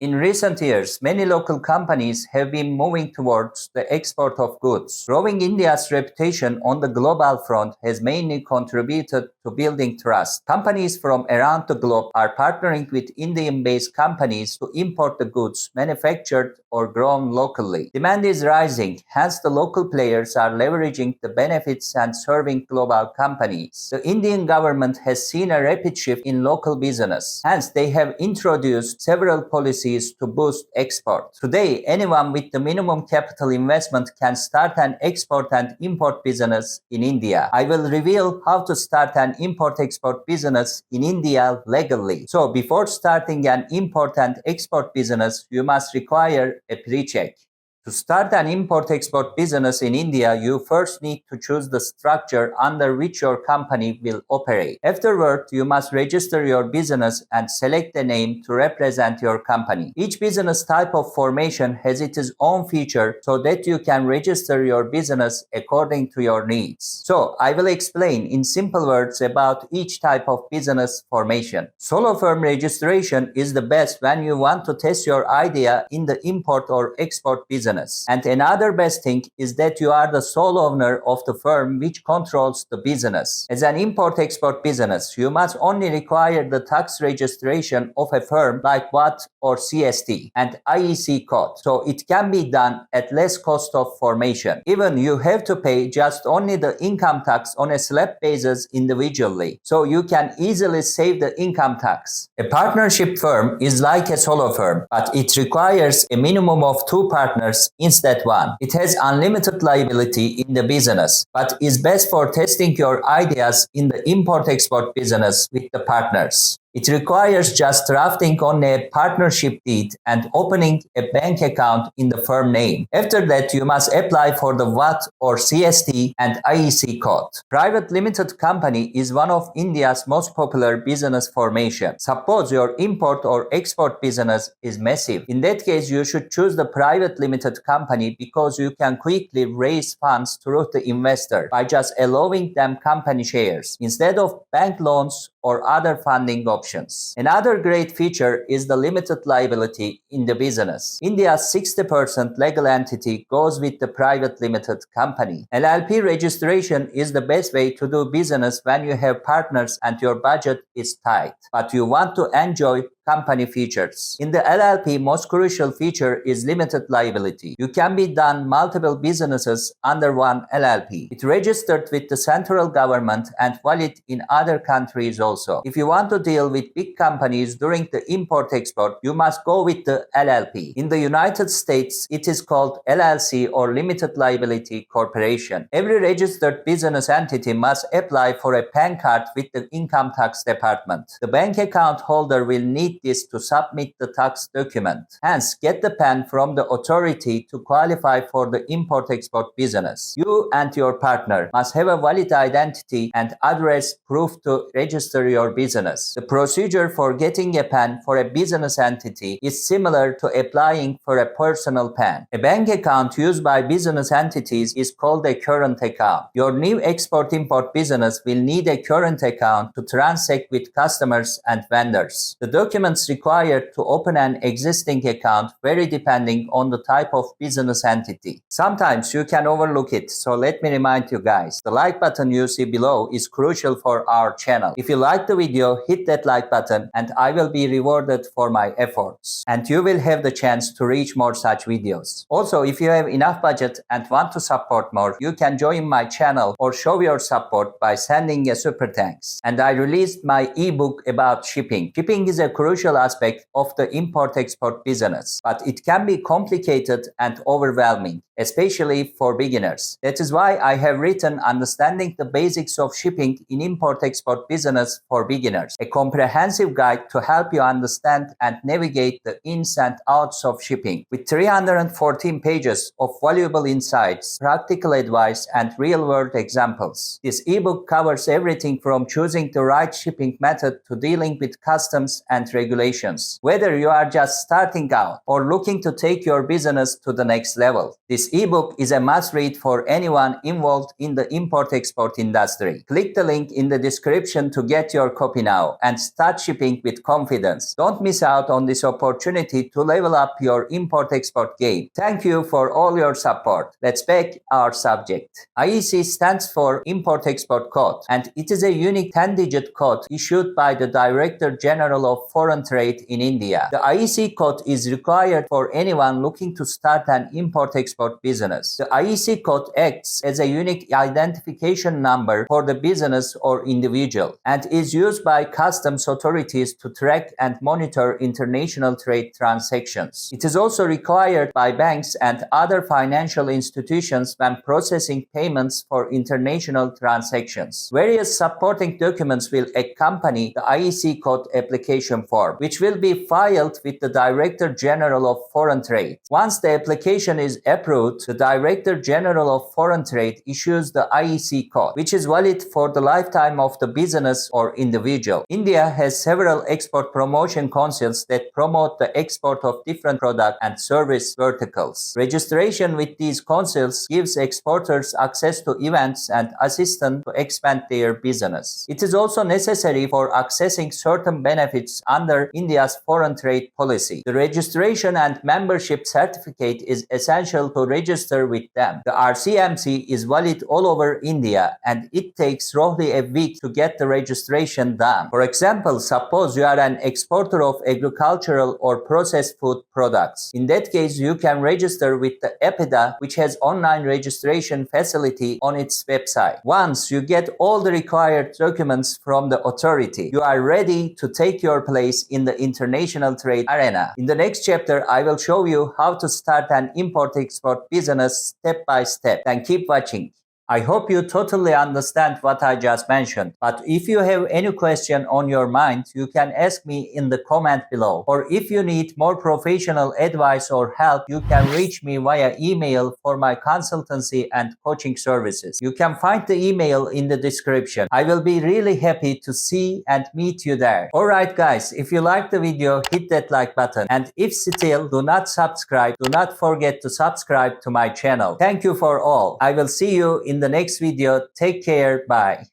In recent years, many local companies have been moving towards the export of goods. Growing India's reputation on the global front has mainly contributed to building trust. Companies from around the globe are partnering with Indian-based companies to import the goods manufactured or grown locally. Demand is rising, hence the local players are leveraging the benefits and serving global companies. The Indian government has seen a rapid shift in local business, hence they have introduced several policies to boost export. Today, anyone with the minimum capital investment can start an export and import business in India. I will reveal how to start an import-export business in India legally. So before starting an import and export business, you must require a pre-check. To start an import-export business in India, you first need to choose the structure under which your company will operate. Afterward, you must register your business and select a name to represent your company. Each business type of formation has its own feature so that you can register your business according to your needs. So, I will explain in simple words about each type of business formation. Solo firm registration is the best when you want to test your idea in the import or export business. And another best thing is that you are the sole owner of the firm which controls the business. As an import-export business, you must only require the tax registration of a firm like VAT or CST and IEC code, so it can be done at less cost of formation. Even you have to pay just only the income tax on a slab basis individually, so you can easily save the income tax. A partnership firm is like a solo firm, but it requires a minimum of 2 partners instead one. It has unlimited liability in the business, but is best for testing your ideas in the import-export business with the partners. It requires just drafting on a partnership deed and opening a bank account in the firm name. After that, you must apply for the VAT or CST and IEC code. Private limited company is one of India's most popular business formation. Suppose your import or export business is massive. In that case, you should choose the private limited company because you can quickly raise funds through the investor by just allowing them company shares instead of bank loans or other funding options. Another great feature is the limited liability in the business. India's 60% legal entity goes with the private limited company. LLP registration is the best way to do business when you have partners and your budget is tight, but you want to enjoy company features. In the LLP, most crucial feature is limited liability. You can be done multiple businesses under one LLP. It registered with the central government and valid in other countries also. If you want to deal with big companies during the import-export, you must go with the LLP. In the United States, it is called LLC or Limited Liability Corporation. Every registered business entity must apply for a PAN card with the Income Tax Department. The bank account holder will need this to submit the tax document. Hence, get the PAN from the authority to qualify for the import-export business. You and your partner must have a valid identity and address proof to register your business. The procedure for getting a PAN for a business entity is similar to applying for a personal PAN. A bank account used by business entities is called a current account. Your new export-import business will need a current account to transact with customers and vendors. The documents required to open an existing account vary depending on the type of business entity. Sometimes you can overlook it, so let me remind you guys. The like button you see below is crucial for our channel. If you like the video, hit that like button and I will be rewarded for my efforts. And you will have the chance to reach more such videos. Also, if you have enough budget and want to support more, you can join my channel or show your support by sending a super thanks. And I released my ebook about shipping. Shipping is a crucial aspect of the import-export business, but it can be complicated and overwhelming, especially for beginners. That is why I have written Understanding the Basics of Shipping in Import-Export Business for Beginners, a comprehensive guide to help you understand and navigate the ins and outs of shipping. With 314 pages of valuable insights, practical advice, and real-world examples. This ebook covers everything from choosing the right shipping method to dealing with customs and regulations, whether you are just starting out or looking to take your business to the next level. This ebook is a must-read for anyone involved in the import-export industry. Click the link in the description to get your copy now and start shipping with confidence. Don't miss out on this opportunity to level up your import-export game. Thank you for all your support. Let's back our subject. IEC stands for Import-Export Code, and it is a unique 10-digit code issued by the Director General of Foreign Trade in India. The IEC code is required for anyone looking to start an import-export business. The IEC code acts as a unique identification number for the business or individual and is used by customs authorities to track and monitor international trade transactions. It is also required by banks and other financial institutions when processing payments for international transactions. Various supporting documents will accompany the IEC code application form, which will be filed with the Director General of Foreign Trade. Once the application is approved, the Director General of Foreign Trade issues the IEC code, which is valid for the lifetime of the business or individual. India has several export promotion councils that promote the export of different product and service verticals. Registration with these councils gives exporters access to events and assist them to expand their business. It is also necessary for accessing certain benefits under India's foreign trade policy. The registration and membership certificate is essential to register with them. The RCMC is valid all over India and it takes roughly a week to get the registration done. For example, suppose you are an exporter of agricultural or processed food products. In that case, you can register with the EPIDA, which has online registration facility on its website. Once you get all the required documents from the authority, you are ready to take your place in the international trade arena. In the next chapter, I will show you how to start an import-export business step by step. And keep watching. I hope you totally understand what I just mentioned, but if you have any question on your mind, you can ask me in the comment below. Or if you need more professional advice or help, you can reach me via email for my consultancy and coaching services. You can find the email in the description. I will be really happy to see and meet you there. Alright guys, if you like the video, hit that like button, and if still do not subscribe, do not forget to subscribe to my channel. Thank you for all. I will see you in the next video. Take care. Bye.